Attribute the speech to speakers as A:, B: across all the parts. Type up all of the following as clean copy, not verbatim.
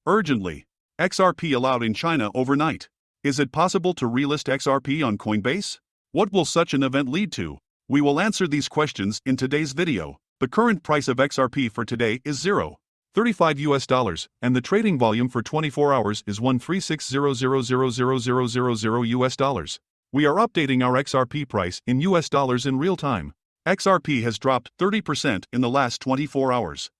A: Urgently. XRP allowed in China overnight. Is it possible to relist XRP on Coinbase? What will such an event lead to? We will answer these questions in today's video. The current price of XRP for today is $0.35 and the trading volume for 24 hours is $136,000,000 We are updating our XRP price in US dollars in real time. XRP has dropped 30% in the last 24 hours.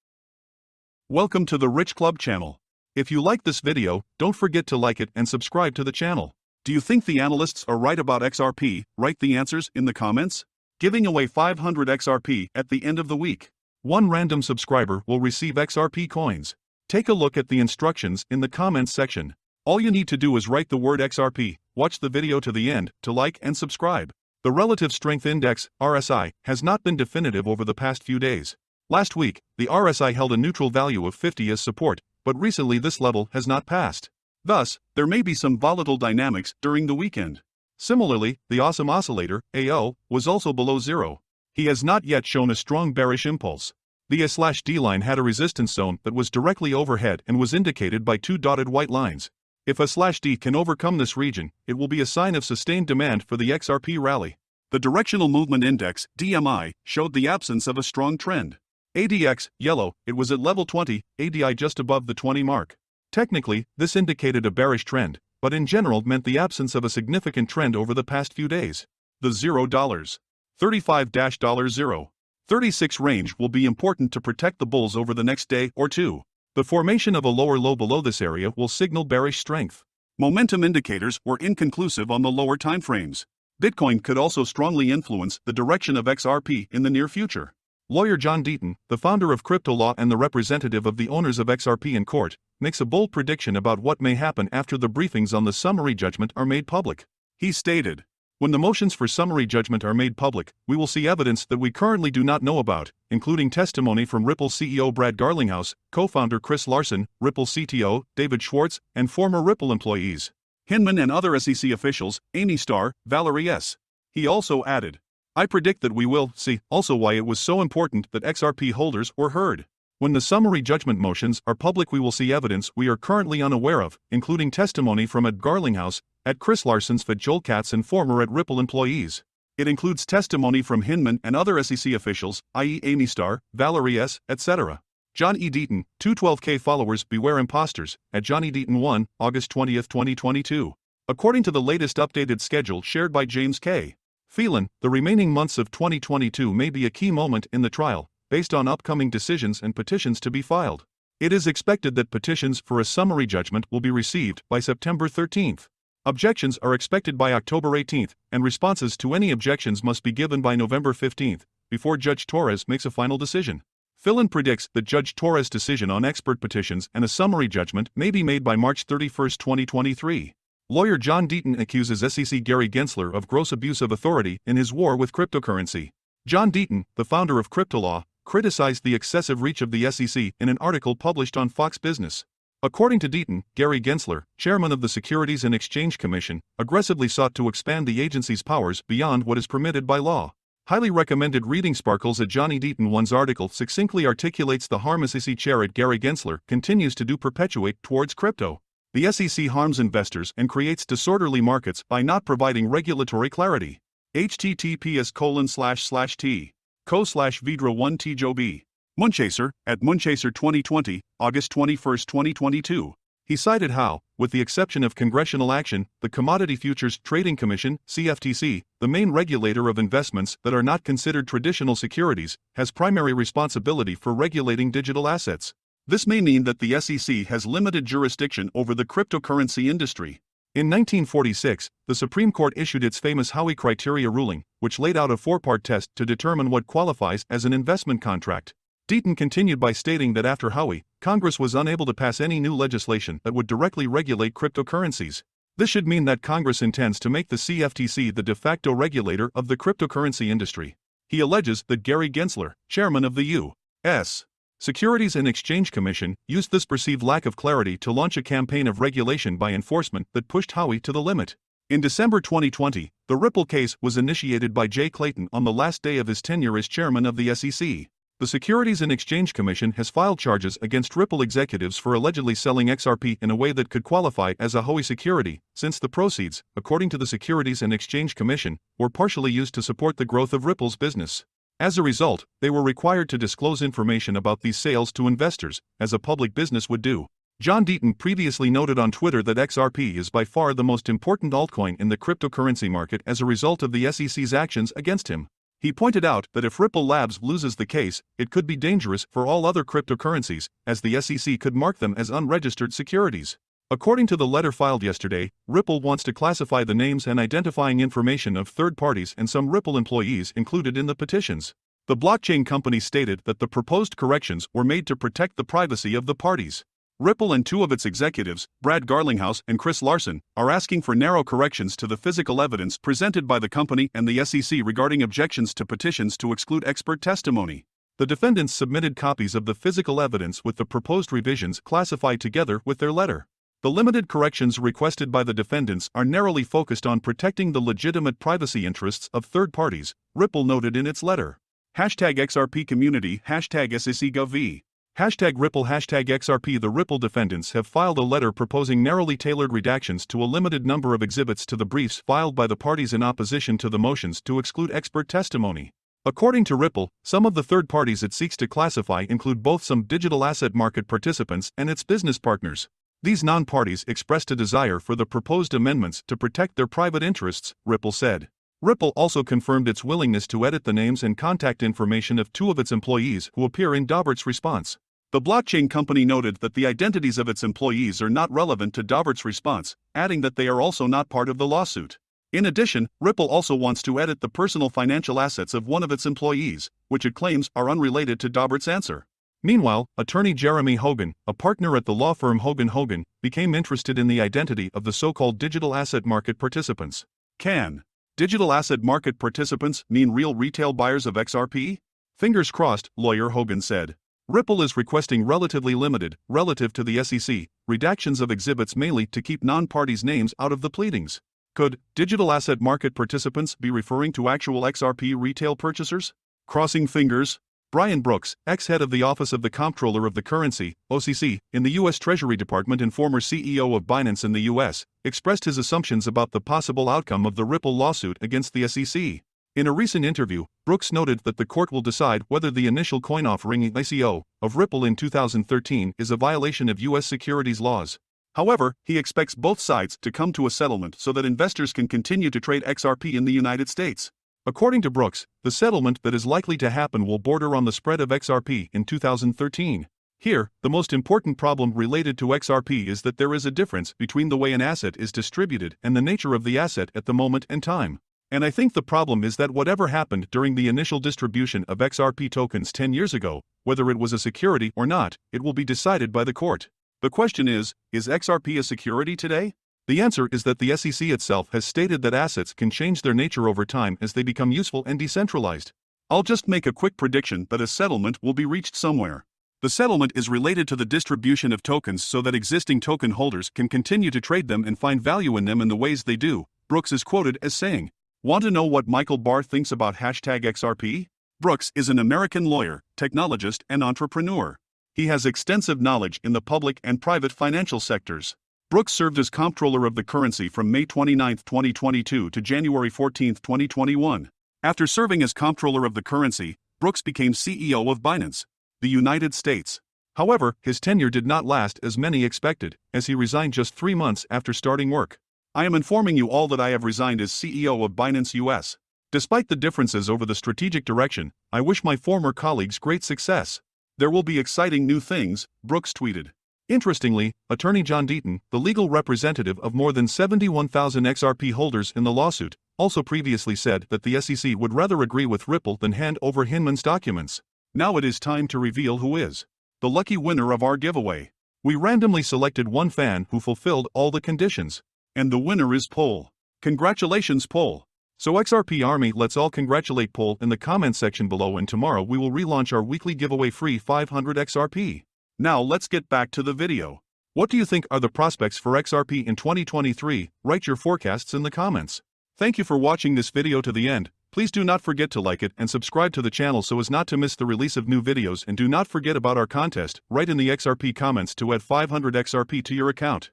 A: Welcome to the Rich Club channel. If you like this video, don't forget to like it and subscribe to the channel. Do you think the analysts are right about XRP? Write the answers in the comments. Giving away 500 XRP at the end of the week. One random subscriber will receive XRP coins. Take a look at the instructions in the comments section. All you need to do is write the word XRP, watch the video to the end to like and subscribe. The Relative Strength Index, RSI, has not been definitive over the past few days. Last week, the RSI held a neutral value of 50 as support, but recently this level has not passed. Thus, there may be some volatile dynamics during the weekend. Similarly, the Awesome Oscillator, AO, was also below zero. He has not yet shown a strong bearish impulse. The A/D line had a resistance zone that was directly overhead and was indicated by two dotted white lines. If A/D can overcome this region, it will be a sign of sustained demand for the XRP rally. The Directional Movement Index, DMI, showed the absence of a strong trend. ADX, yellow, it was at level 20, ADI just above the 20 mark. Technically, this indicated a bearish trend, but in general meant the absence of a significant trend over the past few days. The $0.35-$0.36 range will be important to protect the bulls over the next day or two. The formation of a lower low below this area will signal bearish strength. Momentum indicators were inconclusive on the lower timeframes. Bitcoin could also strongly influence the direction of XRP in the near future. Lawyer John Deaton, the founder of Crypto Law and the representative of the owners of XRP in court, makes a bold prediction about what may happen after the briefings on the summary judgment are made public. He stated, "When the motions for summary judgment are made public, we will see evidence that we currently do not know about, including testimony from Ripple CEO Brad Garlinghouse, co-founder Chris Larsen, Ripple CTO David Schwartz, and former Ripple employees, Hinman and other SEC officials, Amy Starr, Valerie S." He also added, "I predict that we will see also why it was so important that XRP holders were heard. When the summary judgment motions are public, we will see evidence we are currently unaware of, including testimony from at Garlinghouse, at Chris Larson's Fed Joel Katz and former at Ripple employees. It includes testimony from Hinman and other SEC officials, i.e. Amy Starr, Valerie S., etc. John E. Deaton, 212K followers beware imposters, at Johnny Deaton 1, August 20, 2022. According to the latest updated schedule shared by James K. Phelan, the remaining months of 2022 may be a key moment in the trial, based on upcoming decisions and petitions to be filed. It is expected that petitions for a summary judgment will be received by September 13th. Objections are expected by October 18th, and responses to any objections must be given by November 15th, before Judge Torres makes a final decision. Phelan predicts that Judge Torres' decision on expert petitions and a summary judgment may be made by March 31, 2023. Lawyer John Deaton accuses SEC Gary Gensler of gross abuse of authority in his war with cryptocurrency. John Deaton, the founder of Crypto Law, criticized the excessive reach of the SEC in an article published on Fox Business. According to Deaton, Gary Gensler, chairman of the Securities and Exchange Commission, aggressively sought to expand the agency's powers beyond what is permitted by law. Highly recommended reading Sparkles at Johnny Deaton 1's article succinctly articulates the harm SEC chair at Gary Gensler continues to do perpetuate towards crypto. The SEC harms investors and creates disorderly markets by not providing regulatory clarity. https://t.co/vidra1tjob. Moonchaser, at Moonchaser 2020, August 21, 2022. He cited how, with the exception of congressional action, the Commodity Futures Trading Commission, CFTC, the main regulator of investments that are not considered traditional securities, has primary responsibility for regulating digital assets. This may mean that the SEC has limited jurisdiction over the cryptocurrency industry. In 1946, the Supreme Court issued its famous Howey criteria ruling, which laid out a four-part test to determine what qualifies as an investment contract. Deaton continued by stating that after Howey, Congress was unable to pass any new legislation that would directly regulate cryptocurrencies. This should mean that Congress intends to make the CFTC the de facto regulator of the cryptocurrency industry. He alleges that Gary Gensler, chairman of the U.S. Securities and Exchange Commission, used this perceived lack of clarity to launch a campaign of regulation by enforcement that pushed Howey to the limit. In December 2020, the Ripple case was initiated by Jay Clayton on the last day of his tenure as chairman of the SEC. The Securities and Exchange Commission has filed charges against Ripple executives for allegedly selling XRP in a way that could qualify as a Howey security, since the proceeds, according to the Securities and Exchange Commission, were partially used to support the growth of Ripple's business. As a result, they were required to disclose information about these sales to investors, as a public business would do. John Deaton previously noted on Twitter that XRP is by far the most important altcoin in the cryptocurrency market as a result of the SEC's actions against him. He pointed out that if Ripple Labs loses the case, it could be dangerous for all other cryptocurrencies, as the SEC could mark them as unregistered securities. According to the letter filed yesterday, Ripple wants to classify the names and identifying information of third parties and some Ripple employees included in the petitions. The blockchain company stated that the proposed corrections were made to protect the privacy of the parties. Ripple and two of its executives, Brad Garlinghouse and Chris Larson, are asking for narrow corrections to the physical evidence presented by the company and the SEC regarding objections to petitions to exclude expert testimony. The defendants submitted copies of the physical evidence with the proposed revisions classified together with their letter. The limited corrections requested by the defendants are narrowly focused on protecting the legitimate privacy interests of third parties, Ripple noted in its letter. #XRP community #SECGov. #Ripple #XRP. The Ripple defendants have filed a letter proposing narrowly tailored redactions to a limited number of exhibits to the briefs filed by the parties in opposition to the motions to exclude expert testimony. According to Ripple, some of the third parties it seeks to classify include both some digital asset market participants and its business partners. These non-parties expressed a desire for the proposed amendments to protect their private interests, Ripple said. Ripple also confirmed its willingness to edit the names and contact information of two of its employees who appear in Daubert's response. The blockchain company noted that the identities of its employees are not relevant to Daubert's response, adding that they are also not part of the lawsuit. In addition, Ripple also wants to edit the personal financial assets of one of its employees, which it claims are unrelated to Daubert's answer. Meanwhile, attorney Jeremy Hogan, a partner at the law firm Hogan, became interested in the identity of the so-called digital asset market participants. Can digital asset market participants mean real retail buyers of XRP? Fingers crossed, lawyer Hogan said. Ripple is requesting relatively limited, relative to the SEC, redactions of exhibits mainly to keep non-parties' names out of the pleadings. Could digital asset market participants be referring to actual XRP retail purchasers? Crossing fingers. Brian Brooks, ex-head of the Office of the Comptroller of the Currency, OCC, in the U.S. Treasury Department and former CEO of Binance in the U.S., expressed his assumptions about the possible outcome of the Ripple lawsuit against the SEC. In a recent interview, Brooks noted that the court will decide whether the initial coin offering (ICO) of Ripple in 2013 is a violation of U.S. securities laws. However, he expects both sides to come to a settlement so that investors can continue to trade XRP in the United States. According to Brooks, the settlement that is likely to happen will border on the spread of XRP in 2013. Here, the most important problem related to XRP is that there is a difference between the way an asset is distributed and the nature of the asset at the moment and time. And I think the problem is that whatever happened during the initial distribution of XRP tokens 10 years ago, whether it was a security or not, it will be decided by the court. The question is XRP a security today? The answer is that the SEC itself has stated that assets can change their nature over time as they become useful and decentralized. I'll just make a quick prediction that a settlement will be reached somewhere. The settlement is related to the distribution of tokens so that existing token holders can continue to trade them and find value in them in the ways they do. Brooks is quoted as saying, "Want to know what Michael Barr thinks about #XRP? Brooks is an American lawyer, technologist, and entrepreneur. He has extensive knowledge in the public and private financial sectors. Brooks served as comptroller of the currency from May 29, 2022 to January 14, 2021. After serving as comptroller of the currency, Brooks became CEO of Binance, the United States. However, his tenure did not last as many expected, as he resigned just 3 months after starting work. I am informing you all that I have resigned as CEO of Binance US. Despite the differences over the strategic direction, I wish my former colleagues great success. There will be exciting new things," Brooks tweeted. Interestingly, attorney John Deaton, the legal representative of more than 71,000 XRP holders in the lawsuit, also previously said that the SEC would rather agree with Ripple than hand over Hinman's documents. Now it is time to reveal who is the lucky winner of our giveaway. We randomly selected one fan who fulfilled all the conditions. And the winner is Pol. Congratulations, Pol. So XRP Army, let's all congratulate Pol in the comment section below, and tomorrow we will relaunch our weekly giveaway free 500 XRP. Now let's get back to the video. What do you think are the prospects for XRP in 2023? Write your forecasts in the comments. Thank you for watching this video to the end. Please do not forget to like it and subscribe to the channel so as not to miss the release of new videos, and do not forget about our contest. Write in the XRP comments to add 500 XRP to your account.